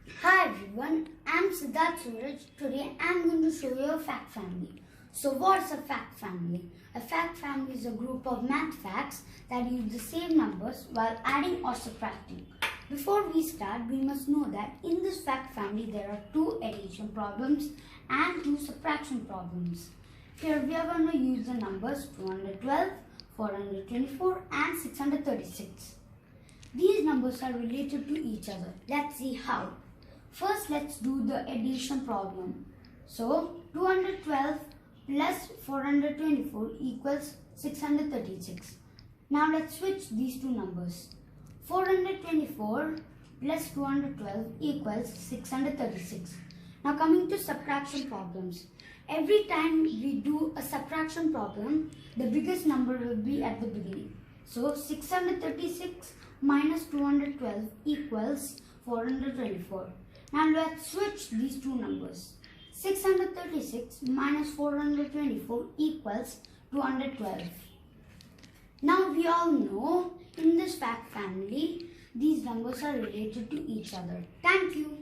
Hi everyone, I am Siddharth. Today I am going to show you a fact family. So what's a fact family? A fact family is a group of math facts that use the same numbers while adding or subtracting. Before we start, we must know that in this fact family there are 2 addition problems and 2 subtraction problems. Here we are going to use the numbers 212, 424 and 636. These numbers are related to each other. Let's see how. First, let's do the addition problem. So, 212 plus 424 equals 636. Now, let's switch these two numbers. 424 plus 212 equals 636. Now, coming to subtraction problems. Every time we do a subtraction problem, the biggest number will be at the beginning. So, 636 minus 212 equals 424. Now let's switch these two numbers. 636 minus 424 equals 212. Now we all know in this fact family, these numbers are related to each other. Thank you.